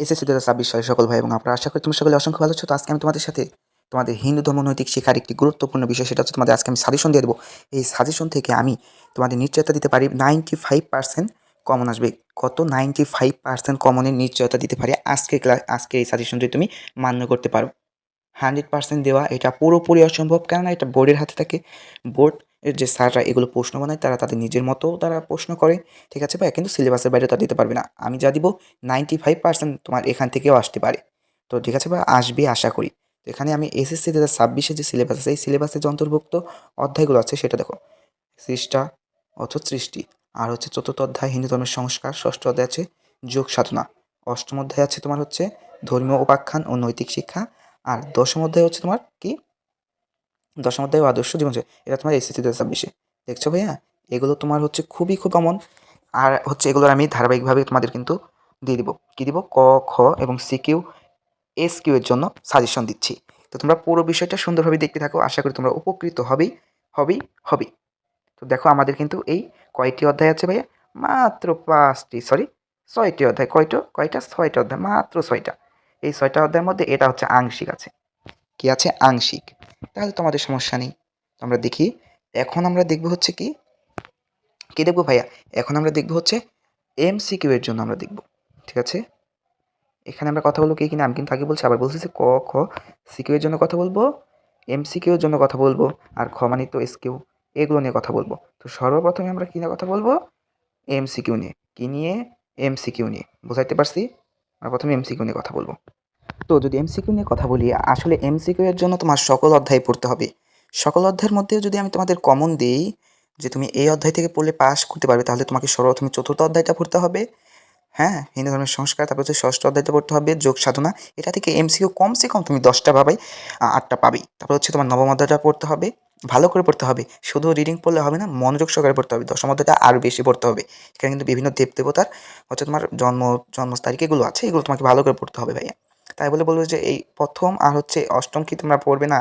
SSC ২০২৬ সালের সকল ভাই এবং আপনারা আশা করি তোমরা সকলে অসংখ্য ভালো আছো। তো আজকে আমি তোমাদের সাথে তোমাদের হিন্দু ধর্ম নৈতিক শিক্ষার একটি গুরুত্বপূর্ণ বিষয়, সেটা হচ্ছে তোমাদের আজকে আমি সাজেশন দিয়ে দেবো। এই সাজেশন থেকে আমি তোমাদের নিশ্চয়তা দিতে পারি 95% কমন আসবে। কত? 95% কমনের নিশ্চয়তা দিতে পারি আজকে এই সাজেশন যদি তুমি মান্য করতে পারো। 100% দেওয়া এটা পুরোপুরি অসম্ভব, কেননা এটা বোর্ডের হাতে থাকে। বোর্ড এর যে স্যাররা এগুলো প্রশ্ন বানায় তারা তাদের নিজের মতো তারা প্রশ্ন করে, ঠিক আছে ভাই? কিন্তু সিলেবাসের বাইরে তারা দিতে পারবে না। আমি যা দিব 95% তোমার এখান থেকেও আসতে পারে। তো ঠিক আছে ভাই, আসবে আশা করি। তো এখানে আমি এসএসসি 2026 যে সিলেবাস আছে, এই সিলেবাসে যে অন্তর্ভুক্ত অধ্যায়গুলো আছে সেটা দেখো। সৃষ্টা অর্থাৎ সৃষ্টি, আর হচ্ছে চতুর্থ অধ্যায় হিন্দু ধর্মের সংস্কার, ষষ্ঠ অধ্যায় আছে যোগ সাধনা, অষ্টম অধ্যায় আছে তোমার হচ্ছে ধর্মীয় উপাখ্যান ও নৈতিক শিক্ষা, আর দশম অধ্যায় হচ্ছে তোমার কি? দশম অধ্যায় ও আদর্শ জীবন। এটা তোমার এসএসসি 2026। দেখছো ভাইয়া, এগুলো তোমার হচ্ছে খুব কমন। আর হচ্ছে এগুলোর আমি ধারাবাহিকভাবে তোমাদের কিন্তু দিয়ে দিব। কি দিব? ক, খ এবং সিকিউ, এসকিউ এর জন্য সাজেশন দিচ্ছি। তো তোমরা পুরো বিষয়টা সুন্দরভাবে দেখতে থাকো, আশা করি তোমরা উপকৃত হবেই। তো দেখো আমাদের কিন্তু এই কয়টি অধ্যায় আছে ভাইয়া? মাত্র 5টি, সরি 6টি অধ্যায়। কয়টা? 6টা অধ্যায়, মাত্র 6টা। এই 6টা অধ্যায়ের মধ্যে এটা হচ্ছে আংশিক আছে। কি আছে? আংশিক। তাহলে তো আমাদের সমস্যা নেই। তো আমরা দেখি, এখন আমরা দেখব হচ্ছে কি? কি দেখব ভাইয়া? এখন আমরা দেখব হচ্ছে এমসিকিউ এর জন্য আমরা দেখব। ঠিক আছে? এখানে আমরা কথা বলবো কি নাম কিন্তু আগে বলছি, আবার বলছি যে ক, খ, সিকিউ এর জন্য কথা বলবো, এমসিকিউ এর জন্য কথা বলবো, আর খ মানে তো এসকিউ, এগুলো নিয়ে কথা বলবো। তো সর্বপ্রথমে আমরা কি নিয়ে কথা বলবো? এমসিকিউ নিয়ে। কি নিয়ে? এমসিকিউ নিয়ে। বুঝাইতে পারছি? আমরা প্রথমে এমসিকিউ নিয়ে কথা বলবো। তো যদি এমসিকিউ নিয়ে কথা বলি, আসলে এমসিকিউ এর জন্য তোমার সকল অধ্যায় পড়তে হবে। সকল অধ্যায়ের মধ্যেও যদি আমি তোমাদের কমন দিই যে তুমি এই অধ্যায় থেকে পড়লে পাস করতে পারবে, তাহলে তোমাকে সর্বপ্রথমে চতুর্থ অধ্যায়টা পড়তে হবে। হ্যাঁ, হিন্দু ধর্মের সংস্কার, তারপর হচ্ছে ষষ্ঠ অধ্যায়টা পড়তে হবে যোগ সাধনা। এটা থেকে এমসিকিউ কমসে কম তুমি 10টা পাবেই, 8টা পাবেই। তারপর হচ্ছে তোমার নবম অধ্যায়টা পড়তে হবে, ভালো করে পড়তে হবে। শুধু রিডিং পড়লে হবে না, মনোযোগ সহকারে পড়তে হবে। দশম অধ্যায়টা আরও বেশি পড়তে হবে। এখানে কিন্তু বিভিন্ন দেবদেবতার হচ্ছে তোমার জন্ম তারিখ এগুলো আছে, এগুলো তোমাকে ভালো করে পড়তে হবে ভাইয়া। তাই বলে বলবো যে এই প্রথম আর হচ্ছে অষ্টম কি তোমরা পড়বে না?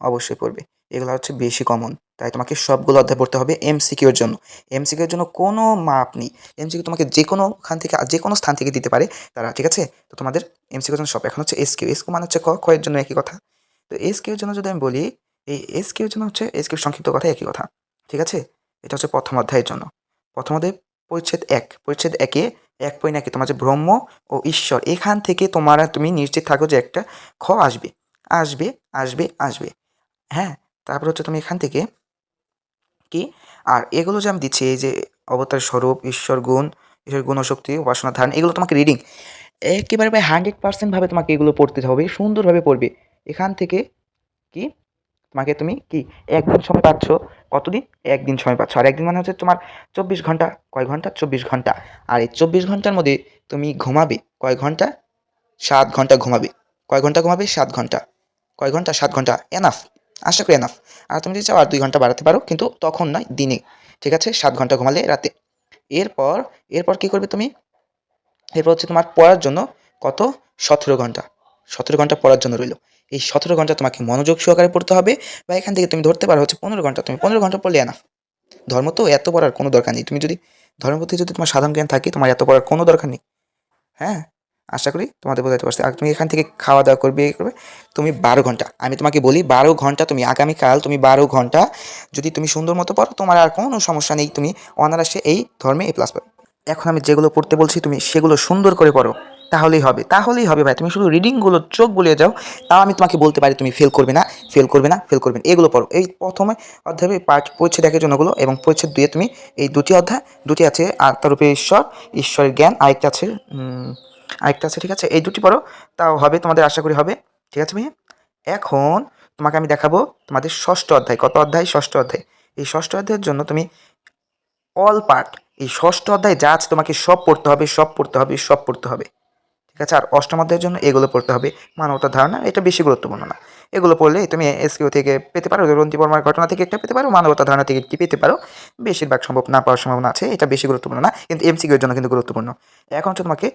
অবশ্যই পড়বে। এগুলো হচ্ছে বেশি কমন। তাই তোমাকে সবগুলো অধ্যায় পড়তে হবে এমসিকিউর জন্য। এমসিকিউর জন্য কোনো মাপ নেই। এমসিকিউ তোমাকে যেকোনোখান থেকে যেকোনো স্থান থেকে দিতে পারে তারা, ঠিক আছে? তো তোমাদের এমসিকিউর জন্য সব। এখন হচ্ছে এসকিউ। এসকিউ মানে হচ্ছে ক, খ এর জন্য একই কথা। তো এসকিউর জন্য যদি আমি বলি, এই এসকিউর জন্য হচ্ছে এসকিউর সংক্ষিপ্ত কথা একই কথা। ঠিক আছে? এটা হচ্ছে প্রথম অধ্যায়ের জন্য। প্রথম অধ্যায় পরিচ্ছেদ ১। পরিচ্ছেদ ১-এ ১.১ তোমার যে ব্রহ্ম ও ঈশ্বর, এখান থেকে তুমি নিশ্চিত থাকো যে একটা খ আসবে। আসবে, আসবে। হ্যাঁ? তারপর হচ্ছে তুমি এখান থেকে কি? আর এগুলো যে আমি দিচ্ছি, এই যে অবতার স্বরূপ, ঈশ্বর গুণ ও শক্তি, উপাসনা ধারণ, এগুলো তোমাকে রিডিং একেবারে ভাই 100% ভাবে তোমাকে এগুলো পড়তে হবে। সুন্দরভাবে পড়বে। এখান থেকে কি? তুমি কি ১ দিন সময় পাচ্ছ। কতদিন? ১ দিন সময় পাচ্ছ। আর ১ দিন মানে হচ্ছে তোমার ২৪ ঘন্টা। কয় ঘন্টা? ২৪ ঘন্টা। আর এই ২৪ ঘন্টার মধ্যে তুমি ঘুমাবে কয় ঘন্টা? ৭ ঘন্টা ঘুমাবে। কয় ঘন্টা ঘুমাবে? ৭ ঘন্টা। কয় ঘন্টা? ৭ ঘন্টা। এনাফ। আশা করি এনাফ। আর তুমি যদি চাও আর ২ ঘন্টা বাড়াতে পারো, কিন্তু তখন নয়, দিনে। ঠিক আছে? ৭ ঘন্টা ঘুমালে রাতে। এরপর এরপর কি করবে তুমি? এরপর হচ্ছে তোমার পড়ার জন্য কত? ১৭ ঘন্টা। ১৭ ঘন্টা পড়ার জন্য রইল। এই ১৭ ঘন্টা তোমাকে মনোযোগ সহকারে পড়তে হবে, বা এখান থেকে তুমি ধরতে পারো হচ্ছে ১৫ ঘন্টা। তুমি ১৫ ঘন্টা পড়লে এনাফ। ধর্ম তো এত পড়ার কোনো দরকার নেই। তুমি যদি ধর্মের প্রতি যদি তোমার সাধারণ জ্ঞান থাকে, তোমার এত পড়ার কোনো দরকার নেই। হ্যাঁ? আশা করি তোমাদের বোঝাতে পারছি। আর তুমি এখান থেকে খাওয়া-দাওয়া করবে, তুমি ১২ ঘন্টা। আমি তোমাকে বলি ১২ ঘন্টা তুমি আগামীকাল ১২ ঘন্টা যদি তুমি সুন্দর মতো পড়ো, তোমার আর কোনো সমস্যা নেই। তুমি অনায়াসে এই ধর্মে এ প্লাস পাবে। এখন আমি যেগুলো পড়তে বলছি তুমি সেগুলো সুন্দর করে পড়ো। তাহলেই হবে ভাই। তুমি শুধু রিডিংগুলো চোখ বুলিয়ে যাও, তাও আমি তোমাকে বলতে পারি তুমি ফেল করবে না। এগুলো পড়ো। এই প্রথমে অধ্যায়ে পরিচ্ছেদ ১ এর জন্যগুলো, এবং পরিচ্ছেদ ২ এ তুমি এই ২টি অধ্যায়, ২টি আছে আত্মারূপে ঈশ্বরের জ্ঞান, আরেকটা আছে, ঠিক আছে? এই ২টি পড়ো, তাও হবে তোমাদের, আশা করি হবে। ঠিক আছে ভাইয়া? এখন তোমাকে আমি দেখাবো তোমাদের ষষ্ঠ অধ্যায়। কত অধ্যায়? ষষ্ঠ অধ্যায়। এই ষষ্ঠ অধ্যায়ের জন্য তুমি অল পার্ট, এই ষষ্ঠ অধ্যায় যা আছে তোমাকে সব পড়তে হবে। ঠিক আছে? আর অষ্টম অধ্যায়ের জন্য এগুলো পড়তে হবে। মানবতার ধারণা এটা বেশি গুরুত্বপূর্ণ না। এগুলো পড়লে তুমি এসকিউ থেকে পেতে পারো, গ্রন্থি বর্মার ঘটনা থেকে একটা পেতে পারো, মানবতার ধারণা থেকে একটি পেতে পারো। বেশিরভাগ সম্ভব না পাওয়ার সম্ভাবনা আছে। এটা বেশি গুরুত্বপূর্ণ না, কিন্তু এমসিকিউ এর জন্য কিন্তু গুরুত্বপূর্ণ। এখন হচ্ছে তোমাকে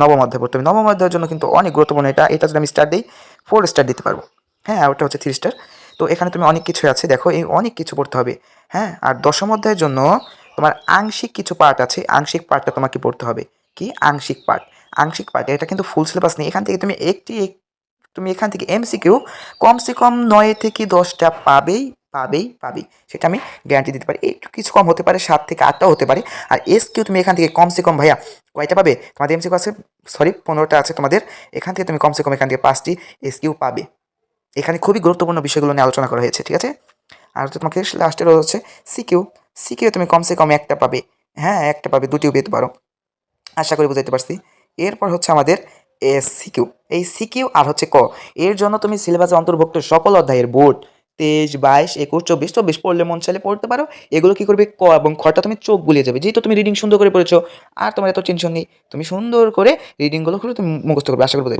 নবম অধ্যায় পড়তে হবে। নবম অধ্যায়ের জন্য কিন্তু অনেক গুরুত্বপূর্ণ। এটা যদি আমি স্টার দিই, 4 স্টার দিতে পারবো। হ্যাঁ, আর ওটা হচ্ছে 3 স্টার। তো এখানে তুমি অনেক কিছু আছে, দেখো এই অনেক কিছু পড়তে হবে। হ্যাঁ, আর দশম অধ্যায়ের জন্য তোমার আংশিক কিছু পার্ট আছে। আংশিক পার্টটা তোমাকে পড়তে হবে। কি? আংশিক পার্ট। আংশিক পার্ট, এটা কিন্তু ফুল সিলেবাস নেই। এখান থেকে তুমি এখান থেকে এমসিকিউ কমসে কম 9 থেকে 10টা পাবেই। সেটা আমি গ্যারান্টি দিতে পারি। একটু কিছু কম হতে পারে, 7 থেকে 8টাও হতে পারে। আর এসকিউ তুমি এখান থেকে কমসে কম ভাইয়া কয়টা পাবে? তোমাদের এমসিকিউ আছে, সরি 15টা আছে তোমাদের। এখান থেকে তুমি কমসে কম এখান থেকে 5টি এসকিউ পাবে। এখানে খুবই গুরুত্বপূর্ণ বিষয়গুলো নিয়ে আলোচনা করা হয়েছে, ঠিক আছে? আর হচ্ছে তোমাকে লাস্টের হচ্ছে সিকিউ তুমি কমসে কম একটা পাবে। হ্যাঁ, একটা পাবে, দুটিও পেতে পারো। আশা করি বুঝাইতে পারছি। এরপর হচ্ছে আমাদের সিকিউ। এই সিকিউ আর হচ্ছে এর জন্য তুমি সিলেবাসে অন্তর্ভুক্ত সকল অধ্যায়ের বোর্ড 23, 22, 21, 24 পড়লে মন চাইলে পড়তে পারো। এগুলো কি করবে, এবং খটা তুমি চোখ বুলিয়ে যাবে, যেহেতু তুমি রিডিং সুন্দর করে পড়েছো। আর তোমার এত টেনশন নেই, তুমি সুন্দর করে রিডিংগুলো করে তুমি মুখস্থ করবে। আশা করি